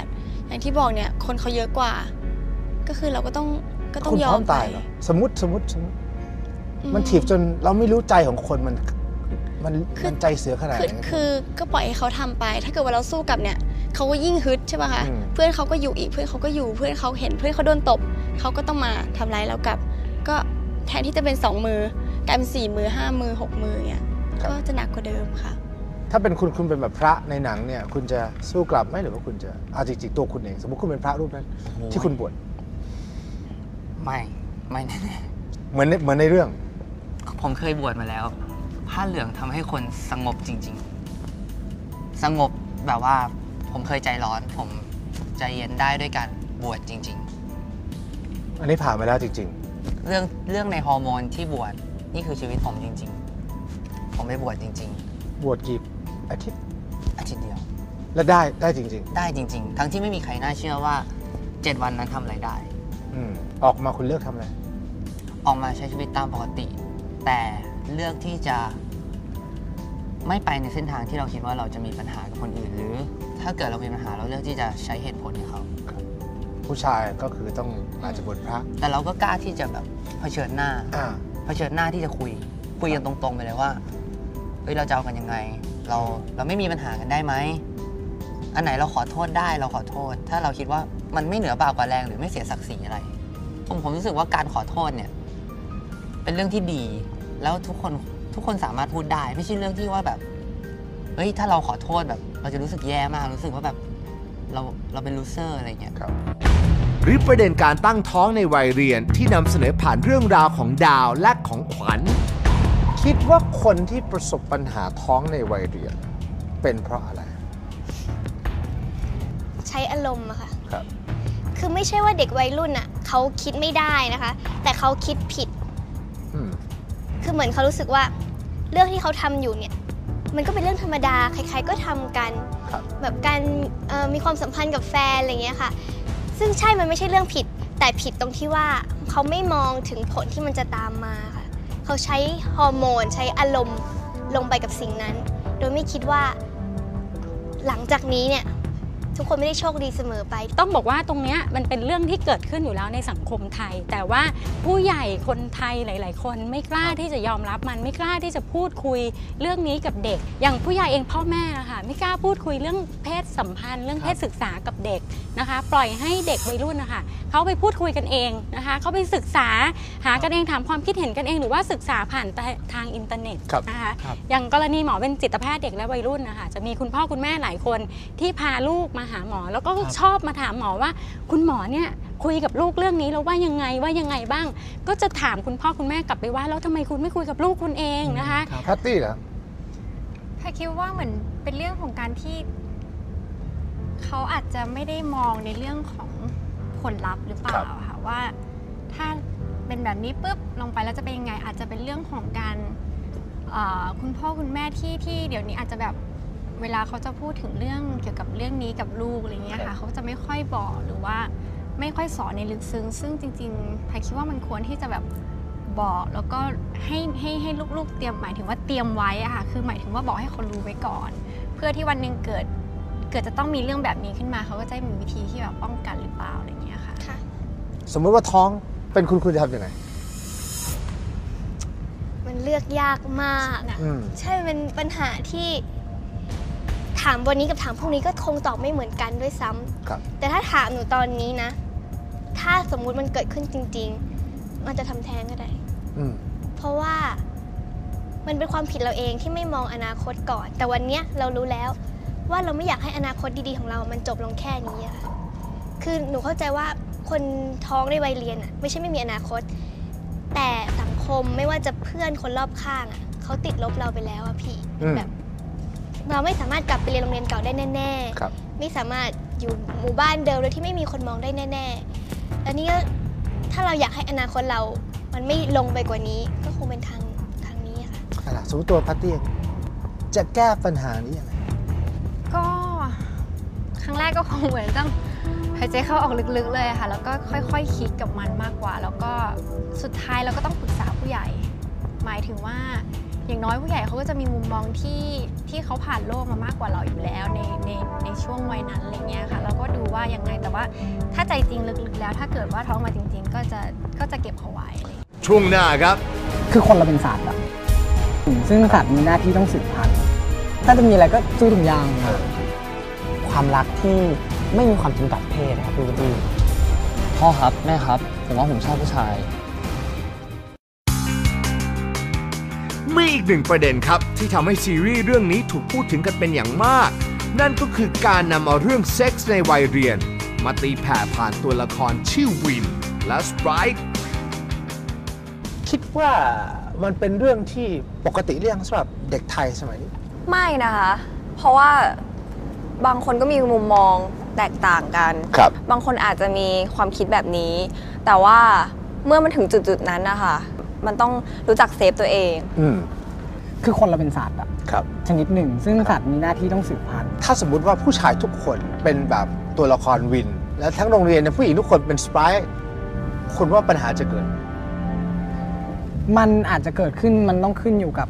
อย่างที่บอกเนี่ยคนเขาเยอะกว่าก็คือเราก็ต้องยอมไปสมมติมันถีบจนเราไม่รู้ใจของคนมันใจเสือขนาดไหนคือก็ปล่อยให้เขาทำไปถ้าเกิดว่าเราสู้กับเนี่ยเขาก็ยิ่งฮึดใช่ป่ะคะเพื่อนเขาก็อยู่อีกเพื่อนเขาก็อยู่เพื่อนเขาเห็นเพื่อนเขาโดนตบเขาก็ต้องมาทำร้ายเรากลับก็แทนที่จะเป็น2 มือกลายเป็น4 มือ5 มือ6 มือเนี่ยก็จะหนักกว่าเดิมค่ะถ้าเป็นคุณเป็นแบบพระในหนังเนี่ยคุณจะสู้กลับไหมหรือว่าคุณจะจริงๆตัวคุณเองสมมติคุณเป็นพระรูปนั้นที่คุณบวชไม่แน่เหมือนในเรื่องผมเคยบวชมาแล้วผ้าเหลืองทำให้คนสงบจริงๆสงบแบบว่าผมเคยใจร้อนผมใจเย็นได้ด้วยการบวชจริงๆอันนี้ผ่านมาแล้วจริงๆเรื่องในฮอร์โมนที่บวชนี่คือชีวิตผมจริงๆผมไปบวชจริงๆบวชกี่อาทิตย์เดียว แล้วได้จริงๆได้จริงๆทั้งที่ไม่มีใครน่าเชื่อว่า7 วันนั้นทำอะไรได้ออกมาคุณเลือกทำอะไรออกมาใช้ชีวิตตามปกติแต่เลือกที่จะไม่ไปในเส้นทางที่เราคิดว่าเราจะมีปัญหากับคนอื่นหรือถ้าเกิดเรามีปัญหาเราเลือกที่จะใช้เหตุผลให้เขาผู้ชายก็คือต้องอาจจะบวชพระแต่เราก็กล้าที่จะแบบเผชิญหน้าที่จะคุยกันตรงๆไปเลยว่าเฮ้ยเราจะเอากันยังไงเราไม่มีปัญหากันได้ไหมอันไหนเราขอโทษได้เราขอโทษถ้าเราคิดว่ามันไม่เหนือบากกว่าแรงหรือไม่เสียศักดิ์ศรีอะไรผมรู้สึกว่าการขอโทษเนี่ยเป็นเรื่องที่ดีแล้วทุกคนสามารถพูดได้ไม่ใช่เรื่องที่ว่าแบบเฮ้ยถ้าเราขอโทษแบบเราจะรู้สึกแย่มากรู้สึกว่าแบบเราเป็นลูเซอร์อะไรเงี้ยหรือประเด็นการตั้งท้องในวัยเรียนที่นำเสนอผ่านเรื่องราวของดาวและของขวัญคิดว่าคนที่ประสบปัญหาท้องในวัยเรียนเป็นเพราะอะไรใช้อารมณ์อะค่ะคือไม่ใช่ว่าเด็กวัยรุ่นอะเขาคิดไม่ได้นะคะแต่เขาคิดผิดคือเหมือนเขารู้สึกว่าเรื่องที่เขาทำอยู่เนี่ยมันก็เป็นเรื่องธรรมดาใครๆก็ทำกันแบบการมีความสัมพันธ์กับแฟนอะไรเงี้ยค่ะซึ่งใช่มันไม่ใช่เรื่องผิดแต่ผิดตรงที่ว่าเขาไม่มองถึงผลที่มันจะตามมาค่ะเขาใช้ฮอร์โมนใช้อารมณ์ลงไปกับสิ่งนั้นโดยไม่คิดว่าหลังจากนี้เนี่ยทุกคนไม่ได้โชคดีเสมอไปต้องบอกว่าตรงนี้มันเป็นเรื่องที่เกิดขึ้นอยู่แล้วในสังคมไทยแต่ว่าผู้ใหญ่คนไทยหลายๆคนไม่กล้าที่จะยอมรับมันไม่กล้าที่จะพูดคุยเรื่องนี้กับเด็กอย่างผู้ใหญ่เองพ่อแม่นะคะไม่กล้าพูดคุยเรื่องเพศสัมพันธ์เรื่องเพศศึกษากับเด็กนะคะปล่อยให้เด็กวัยรุ่นนะคะเขาไปพูดคุยกันเองนะคะเขาไปศึกษาหากันเองถามความคิดเห็นกันเองหรือว่าศึกษาผ่านทางอินเทอร์เน็ตนะคะอย่างกรณีหมอเป็นจิตแพทย์เด็กและวัยรุ่นนะคะจะมีคุณพ่อคุณแม่หลายคนที่พาลูกมาหาหมอแล้วก็ชอบมาถามหมอว่าคุณหมอเนี่ยคุยกับลูกเรื่องนี้แล้วว่ายังไงบ้างก็จะถามคุณพ่อคุณแม่กลับไปว่าแล้วทำไมคุณไม่คุยกับลูกคุณเองนะคะแพตตี้เหรอถ้าคิดว่าเหมือนเป็นเรื่องของการที่เขาอาจจะไม่ได้มองในเรื่องของผลลัพธ์หรือเปล่าค่ะว่าถ้าเป็นแบบนี้ปุ๊บลงไปแล้วจะเป็นยังไงอาจจะเป็นเรื่องของการคุณพ่อคุณแม่ที่เดี๋ยวนี้อาจจะแบบเวลาเขาจะพูดถึงเรื่องเกี่ยวกับเรื่องนี้กับลูกอะไรเงี้ยค่ะเขาจะไม่ค่อยบอกหรือว่าไม่ค่อยสอนในลึกซึ้งซึ่งจริงๆไพคิดว่ามันควรที่จะแบบบอกแล้วก็ให้ลูกๆเตรียมหมายถึงว่าเตรียมไว้อะค่ะคือหมายถึงว่าบอกให้เขารู้ไว้ก่อนเพื่อที่วันหนึ่งเกิดจะต้องมีเรื่องแบบนี้ขึ้นมาเขาก็จะมีวิธีที่แบบป้องกันหรือเปล่าอะไรเงี้ยค่ะสมมติว่าท้องเป็นคุณจะทำยังไงมันเลือกยากมากใช่เป็นปัญหาที่ถามวันนี้กับถามพรุ่งนี้ก็คงตอบไม่เหมือนกันด้วยซ้ำแต่ถ้าถามหนูตอนนี้นะถ้าสมมุติมันเกิดขึ้นจริงๆมันจะทำแท้งก็ได้เพราะว่ามันเป็นความผิดเราเองที่ไม่มองอนาคตก่อนแต่วันนี้เรารู้แล้วว่าเราไม่อยากให้อนาคตดีๆของเรามันจบลงแค่นี้อะคือหนูเข้าใจว่าคนท้องในวัยเรียนอะไม่ใช่ไม่มีอนาคตแต่สังคมไม่ว่าจะเพื่อนคนรอบข้างอะเขาติดลบเราไปแล้วอะพี่แบบเราไม่สามารถกลับไปเรียนโรงเรียนเก่าได้แน่ๆไม่สามารถอยู่หมู่บ้านเดิมโดยที่ไม่มีคนมองได้แน่ๆอันนี้ก็ถ้าเราอยากให้อนาคตเรามันไม่ลงไปกว่านี้ก็คงเป็นทางนี้ค่ะสมมติตัวพัตตี้จะแก้ปัญหานี้ยังไงก็ครั้งแรกก็คงเหมือนต้องหายใจเข้าออกลึกๆเลยค่ะแล้วก็ค่อยๆคิดกับมันมากกว่าแล้วก็สุดท้ายเราก็ต้องปรึกษาผู้ใหญ่หมายถึงว่าอย่างน้อยผู้ใหญ่เขาก็จะมีมุมมองที่เขาผ่านโลกมามากกว่าเราอยู่แล้วในช่วงวัยนั้นอะไรเงี้ยค่ะเราก็ดูว่ายังไงแต่ว่าถ้าใจจริงลึกๆแล้วถ้าเกิดว่าท้องมาจริงๆก็จะเก็บเขาไว้ช่วงหน้าครับคือคนเราเป็นสัตว์อะซึ่งสัตว์มีหน้าที่ต้องสืบพันธุ์ถ้าจะมีอะไรก็สู้ถุงยางความรักที่ไม่มีความจำกัดเพศนะครับพี่ พ่อครับแม่ครับผมว่าผมชอบผู้ชายมีอีกหนึ่งประเด็นครับที่ทำให้ซีรีส์เรื่องนี้ถูกพูดถึงกันเป็นอย่างมากนั่นก็คือการนำเอาเรื่องเซ็กส์ในวัยเรียนมาตีแผ่ผ่านตัวละครชื่อวินและสไปร์คิดว่ามันเป็นเรื่องที่ปกติเรื่องสำหรับเด็กไทยสมัยนี้ไม่นะคะเพราะว่าบางคนก็มีมุมมองแตกต่างกันบางคนอาจจะมีความคิดแบบนี้แต่ว่าเมื่อมันถึงจุดๆนั้นนะคะมันต้องรู้จักเซฟตัวเอง คือคนเราเป็นสัตว์อะชนิดหนึ่งซึ่งสัตว์มีหน้าที่ต้องสืบพันธุ์ถ้าสมมุติว่าผู้ชายทุกคนเป็นแบบตัวละครวิน แล้วทั้งโรงเรียนเนี่ยผู้หญิงทุกคนเป็นสไปร์คุณว่าปัญหาจะเกิด มันอาจจะเกิดขึ้นมันต้องขึ้นอยู่กับ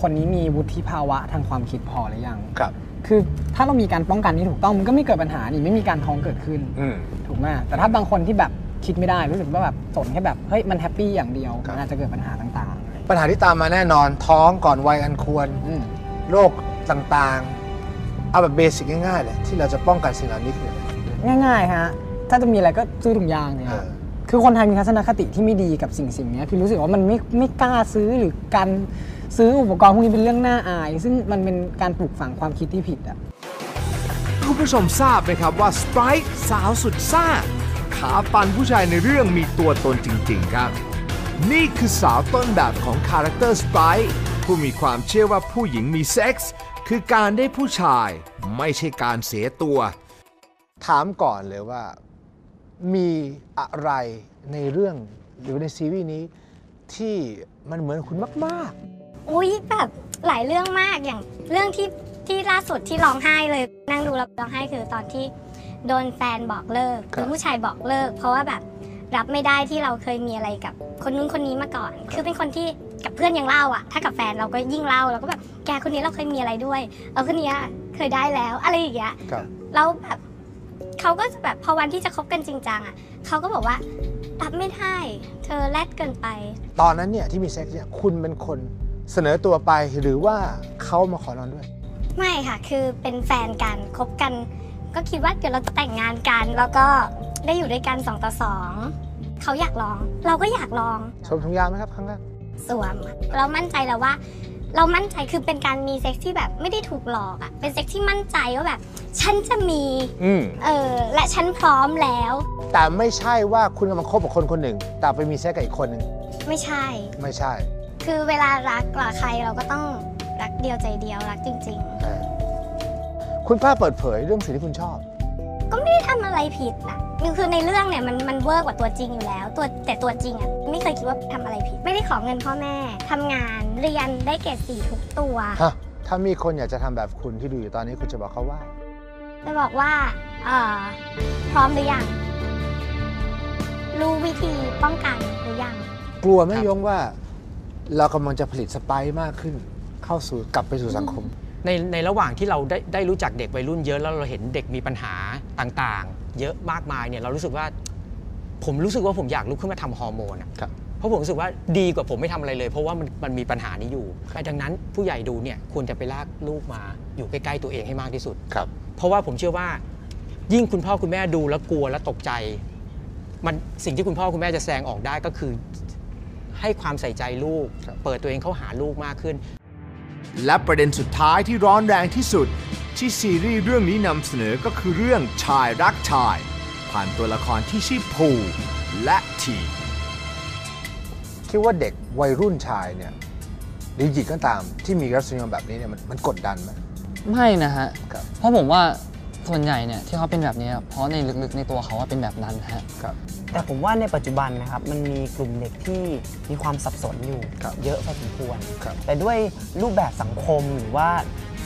คนนี้มีวุฒิภาวะทางความคิดพอหรือยังคือถ้าเรามีการป้องกันที่ถูกต้องมันก็ไม่เกิดปัญหานี่ไม่มีการท้องเกิดขึ้นถูกไหมแต่ถ้าบางคนที่แบบคิดไม่ได้รู้สึกว่าแบบสนแค่แบบเฮ้ยมันแฮปปี้อย่างเดียวมันอาจจะเกิดปัญหาต่างๆปัญหาที่ตามมาแน่นอนท้องก่อนวัยอันควรโรคต่างๆเอาแบบเบสิกง่ายๆเลยที่เราจะป้องกันสิ่งเหล่านี้คือง่ายๆฮะถ้าจะมีอะไรก็ซื้อถุงยางเนี่ยคือคนไทยมีทัศนคติที่ไม่ดีกับสิ่งนี้คือรู้สึกว่ามันไม่กล้าซื้อหรือการซื้ออุปกรณ์พวกนี้เป็นเรื่องน่าอายซึ่งมันเป็นการปลูกฝังความคิดที่ผิดอ่ะคุณผู้ชมทราบไหมครับว่าสไปร์สาวสุดซ่าขาปั่นผู้ชายในเรื่องมีตัวตนจริงๆครับนี่คือสาวต้นแบบของคาแรคเตอร์สไปร์ผู้มีความเชื่อว่าผู้หญิงมีเซ็กส์คือการได้ผู้ชายไม่ใช่การเสียตัวถามก่อนเลยว่ามีอะไรในเรื่องหรือในซีรีส์นี้ที่มันเหมือนคุณมากๆอุ๊ยแบบหลายเรื่องมากอย่างเรื่องที่ล่าสุดที่ร้องไห้เลยนั่งดูแล้วร้องไห้คือตอนที่โดนแฟนบอกเลิกคือผู้ชายบอกเลิกเพราะว่าแบบรับไม่ได้ที่เราเคยมีอะไรกับคนนู้นคนนี้มาก่อนคือเป็นคนที่กับเพื่อนยังเล่าอะถ้ากับแฟนเราก็ยิ่งเล่าเราก็แบบแกคนนี้เราเคยมีอะไรด้วยคนนี้เคยได้แล้วอะไรอย่างเงี้ยแล้วแบบเขาก็จะแบบพอวันที่จะคบกันจริงจังอะเขาก็บอกว่ารับไม่ได้เธอแรดเกินไปตอนนั้นเนี่ยที่มีเซ็กซ์เนี่ยคุณเป็นคนเสนอตัวไปหรือว่าเขามาขอนอนด้วยไม่ค่ะคือเป็นแฟนกันคบกันก็คิดว่าเดี๋ยวเราจะแต่งงานกันแล้วก็ได้อยู่ด้วยกัน2 ต่อ 2เขาอยากลองเราก็อยากลองสวมถุงยางไหมครับครั้งแรกสวมเรามั่นใจแล้วว่าเรามั่นใจคือเป็นการมีเซ็กซ์ที่แบบไม่ได้ถูกหลอกอ่ะเป็นเซ็กซ์ที่มั่นใจว่าแบบฉันจะมีและฉันพร้อมแล้วแต่ไม่ใช่ว่าคุณกำลังคบกับคนคนหนึ่งแต่ไปมีเซ็กซ์กับอีกคนหนึ่งไม่ใช่คือเวลารักใครเราก็ต้องรักเดียวใจเดียวรักจริงๆคุณกล้าเปิดเผยเรื่องสิ่งที่คุณชอบก็ไม่ได้ทำอะไรผิดนะคือในเรื่องเนี่ยมันเวอร์กว่าตัวจริงอยู่แล้วแต่ตัวจริงอ่ะไม่เคยคิดว่าทำอะไรผิดไม่ได้ขอเงินพ่อแม่ทำงานเรียนได้เกรด 4ทุกตัวถ้ามีคนอยากจะทำแบบคุณที่ดูอยู่ตอนนี้คุณจะบอกเขาว่าจะบอกว่าพร้อมหรือยังรู้วิธีป้องกันหรือยังกลัวไหมยงว่าเรากำลังจะผลิตสไปร์มากขึ้นกลับไปสู่สังคมในระหว่างที่เราได้รู้จักเด็กวัยรุ่นเยอะแล้วเราเห็นเด็กมีปัญหาต่างๆเยอะมากมายเนี่ยเรารู้สึกว่าผมอยากลุกขึ้นมาทำฮอร์โมนเพราะผมรู้สึกว่าดีกว่าผมไม่ทำอะไรเลยเพราะว่ามันมีปัญหานี้อยู่ดังนั้นผู้ใหญ่ดูเนี่ยควรจะไปลากลูกมาอยู่ใกล้ๆตัวเองให้มากที่สุดเพราะว่าผมเชื่อว่ายิ่งคุณพ่อคุณแม่ดูแล้วกลัวแล้วตกใจมันสิ่งที่คุณพ่อคุณแม่จะแสดงออกได้ก็คือให้ความใส่ใจลูกเปิดตัวเองเข้าหาลูกมากขึ้นและประเด็นสุดท้ายที่ร้อนแรงที่สุดที่ซีรีส์เรื่องนี้นำเสนอก็คือเรื่องชายรักชายผ่านตัวละครที่ชื่อภูและทีคิดว่าเด็กวัยรุ่นชายเนี่ยหรือหญิงก็ตามที่มีรสนิยมแบบนี้เนี่ยมันกดดันไหมไม่นะฮะเพราะผมว่าส่วนใหญ่เนี่ยที่เขาเป็นแบบนี้เพราะในลึกๆในตัวเขาว่าเป็นแบบนั้นฮะแต่ผมว่าในปัจจุบันนะครับมันมีกลุ่มเด็กที่มีความสับสนอยู่เยอะพอสมควรแต่ด้วยรูปแบบสังคมหรือว่า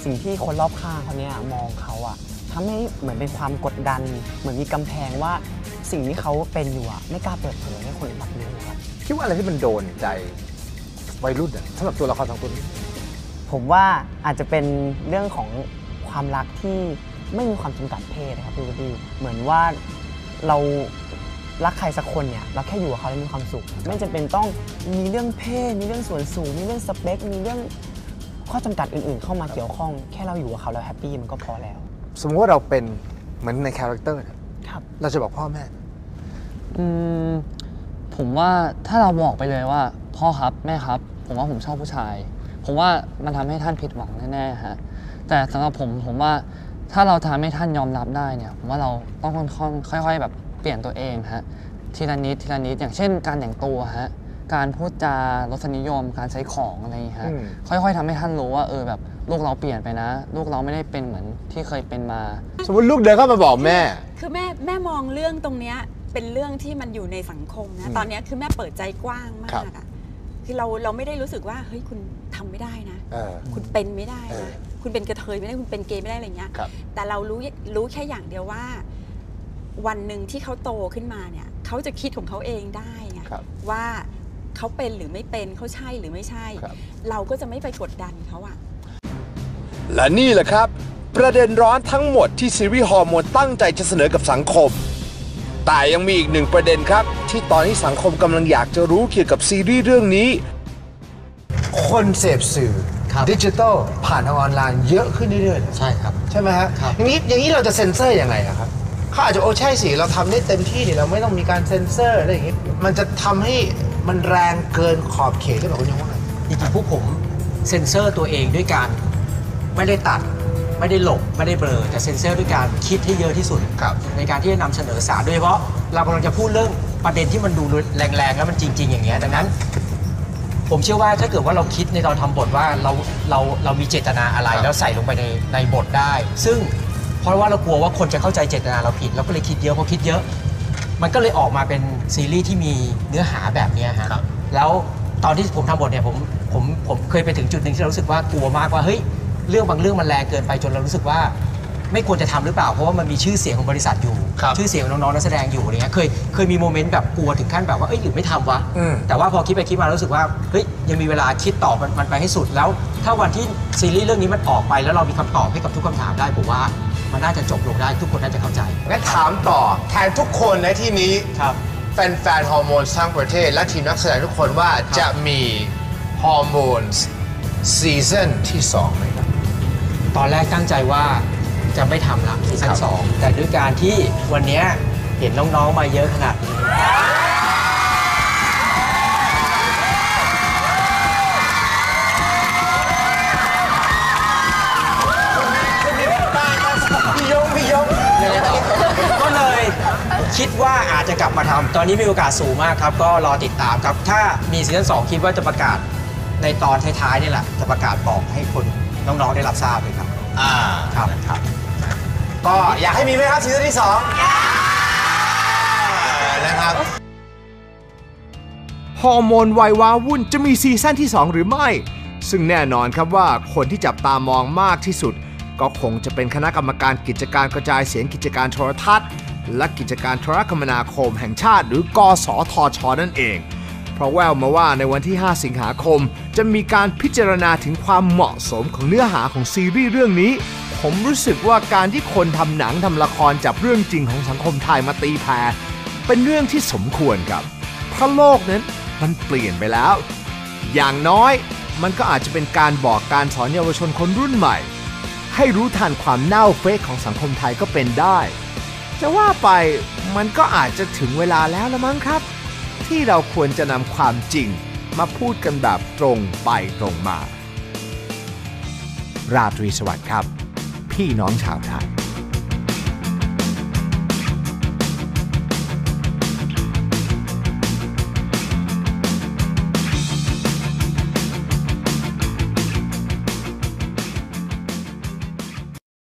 สิ่งที่คนรอบข้างเขาเนี่ยมองเขาอะทำให้เหมือนเป็นความกดดันเหมือนมีกำแพงว่าสิ่งที่เขาเป็นอยู่อะไม่กล้าเปิดเผยให้คนอื่นรับรู้ครับคิดว่าอะไรที่มันโดนใจวัยรุ่นสำหรับตัวละครสองตัวนี้ผมว่าอาจจะเป็นเรื่องของความรักที่ไม่มีความจำกัดเพศนะครับพี่วูดดี้เหมือนว่าเรารักใครสักคนเนี่ยเราแค่อยู่กับเขาแล้วมีความสุขไม่จำเป็นต้องมีเรื่องเพศมีเรื่องส่วนสูงมีเรื่องสเปคมีเรื่องข้อจำกัดอื่นๆเข้ามาเกี่ยวข้องแค่เราอยู่กับเขาแล้วแฮปปี้มันก็พอแล้วสมมติว่าเราเป็นเหมือนในคาแรคเตอร์เราจะบอกพ่อแม่ผมว่าถ้าเราบอกไปเลยว่าพ่อครับแม่ครับผมว่าผมชอบผู้ชายผมว่ามันทำให้ท่านผิดหวังแน่ๆฮะแต่สำหรับผมว่าถ้าเราทำให้ท่านยอมรับได้เนี่ยผมว่าเราต้องค่อยๆแบบเปลี่ยนตัวเองฮะทีละนิดอย่างเช่นการแต่งตัวฮะการพูดจารสนิยมการใช้ของอะไรอย่างเงี้ยฮะค่อยๆทำให้ท่านรู้ว่าแบบลูกเราเปลี่ยนไปนะลูกเราไม่ได้เป็นเหมือนที่เคยเป็นมาสมมติลูกเดินเข้ามาบอกแม่คือแม่มองเรื่องตรงเนี้ยเป็นเรื่องที่มันอยู่ในสังคมนะตอนนี้คือแม่เปิดใจกว้างมากอะค คือเราไม่ได้รู้สึกว่าเฮ้ยคุณทำไม่ได้นะคุณเป็นไม่ได้นะคุณเป็นกระเทยไม่ได้คุณเป็นเกย์ไม่ได้อะไรเงี้ยแต่เรารู้แค่อย่างเดียวว่าวันหนึ่งที่เขาโตขึ้นมาเนี่ยเขาจะคิดของเขาเองได้ไงว่าเขาเป็นหรือไม่เป็นเขาใช่หรือไม่ใช่เราก็จะไม่ไปกดดันเขาอะและนี่แหละครับประเด็นร้อนทั้งหมดที่ซีรีส์ฮอร์โมนตั้งใจจะเสนอกับสังคมแต่ยังมีอีกหนึ่งประเด็นครับที่ตอนนี้สังคมกำลังอยากจะรู้เกี่ยวกับซีรีส์เรื่องนี้คนเสพสื่อดิจิทัลผ่านทางออนไลน์เยอะขึ้นเรื่อยๆใช่ครับใช่ไหมฮะอย่างนี้เราจะเซ็นเซอร์ยังไงครับเขาอาจจะใช่สิเราทำได้เต็มที่เราไม่ต้องมีการเซ็นเซอร์อะไรอย่างนี้มันจะทำให้มันแรงเกินขอบเขตที่แบบคุณยงว่าจริงๆพวกผมเซ็นเซอร์ตัวเองด้วยการไม่ได้ตัดไม่ได้หลบไม่ได้เบลอแต่เซ็นเซอร์ด้วยการคิดให้เยอะที่สุดในการที่จะนำเสนอสารโดยเฉพาะเรากำลังจะพูดเรื่องประเด็นที่มันดูแรงๆแล้วมันจริงๆอย่างเงี้ยดังนั้นผมเชื่อว่าถ้าเกิดว่าเราคิดในตอนทำบทว่าเรามีเจตนาอะไรแล้วใส่ลงไปในบทได้ซึ่งเพราะว่าเรากลัวว่าคนจะเข้าใจเจตนาเราผิดเราก็เลยคิดเยอะพอคิดเยอะมันก็เลยออกมาเป็นซีรีส์ที่มีเนื้อหาแบบนี้ฮะแล้วตอนที่ผมทำบทเนี่ยผมเคยไปถึงจุดหนึ่งที่เรารู้สึกว่ากลัวมากว่าเฮ้ยเรื่องบางเรื่องมันแรงเกินไปจนเรารู้สึกว่าไม่ควรจะทำหรือเปล่าเพราะว่ามันมีชื่อเสียงของบริษัทอยู่ชื่อเสียงของน้องๆนักแสดงอยู่อะไรเงี้ยเคยมีโมเมนต์แบบกลัวถึงขั้นแบบว่าเอ้ยหรือไม่ทำวะแต่ว่าพอคิดไปคิดมารู้สึกว่าเฮ้ยยังมีเวลาคิดต่อมันไปให้สุดแล้วถ้าวันที่ซีรีส์เรื่องนี้มันออกไปแล้วเรามีคำตอบให้กับทุกคำถามได้ผมว่ามันน่าจะจบลงได้ทุกคนน่าจะเข้าใจงั้นถามต่อแทนทุกคนในที่นี้แฟนๆฮอร์โมนทั้งประเทศและทีมนักแสดงทุกคนว่าจะมีฮอร์โมนซีซั่นที่2ไหมครับตอนแรกตั้งใจว่าจะไม่ทำละซีซั่น2แต่ด้วยการที่วันนี้เห็นน้องๆมาเยอะขนาดนี้พี่ยงก็เลยคิดว่าอาจจะกลับมาทำตอนนี้มีโอกาสสูงมากครับก็รอติดตามครับถ้ามีซีซั่น2คิดว่าจะประกาศในตอนท้ายๆนี่แหละจะประกาศบอกให้คนน้องๆได้รับทราบเลยครับครับก็อยากให้มีไหมครับซีซั่นที่2นะครับฮอร์โมนวัยว้าวุ่นจะมีซีซั่นที่2หรือไม่ซึ่งแน่นอนครับว่าคนที่จับตามองมากที่สุดก็คงจะเป็นคณะกรรมการกิจการกระจายเสียงกิจการโทรทัศน์และกิจการโทรคมนาคมแห่งชาติหรือกสทช.นั่นเองเพราะแววมาว่าในวันที่5สิงหาคมจะมีการพิจารณาถึงความเหมาะสมของเนื้อหาของซีรีส์เรื่องนี้ผมรู้สึกว่าการที่คนทำหนังทำละครจับเรื่องจริงของสังคมไทยมาตีแผ่เป็นเรื่องที่สมควรครับเพราะโลกนั้นมันเปลี่ยนไปแล้วอย่างน้อยมันก็อาจจะเป็นการบอกการสอนเยาวชนคนรุ่นใหม่ให้รู้ทันความเน่าเฟะของสังคมไทยก็เป็นได้จะว่าไปมันก็อาจจะถึงเวลาแล้วละมั้งครับที่เราควรจะนำความจริงมาพูดกันแบบตรงไปตรงมาราตรีสวัสดิ์ครับพี่น้องชาวไทย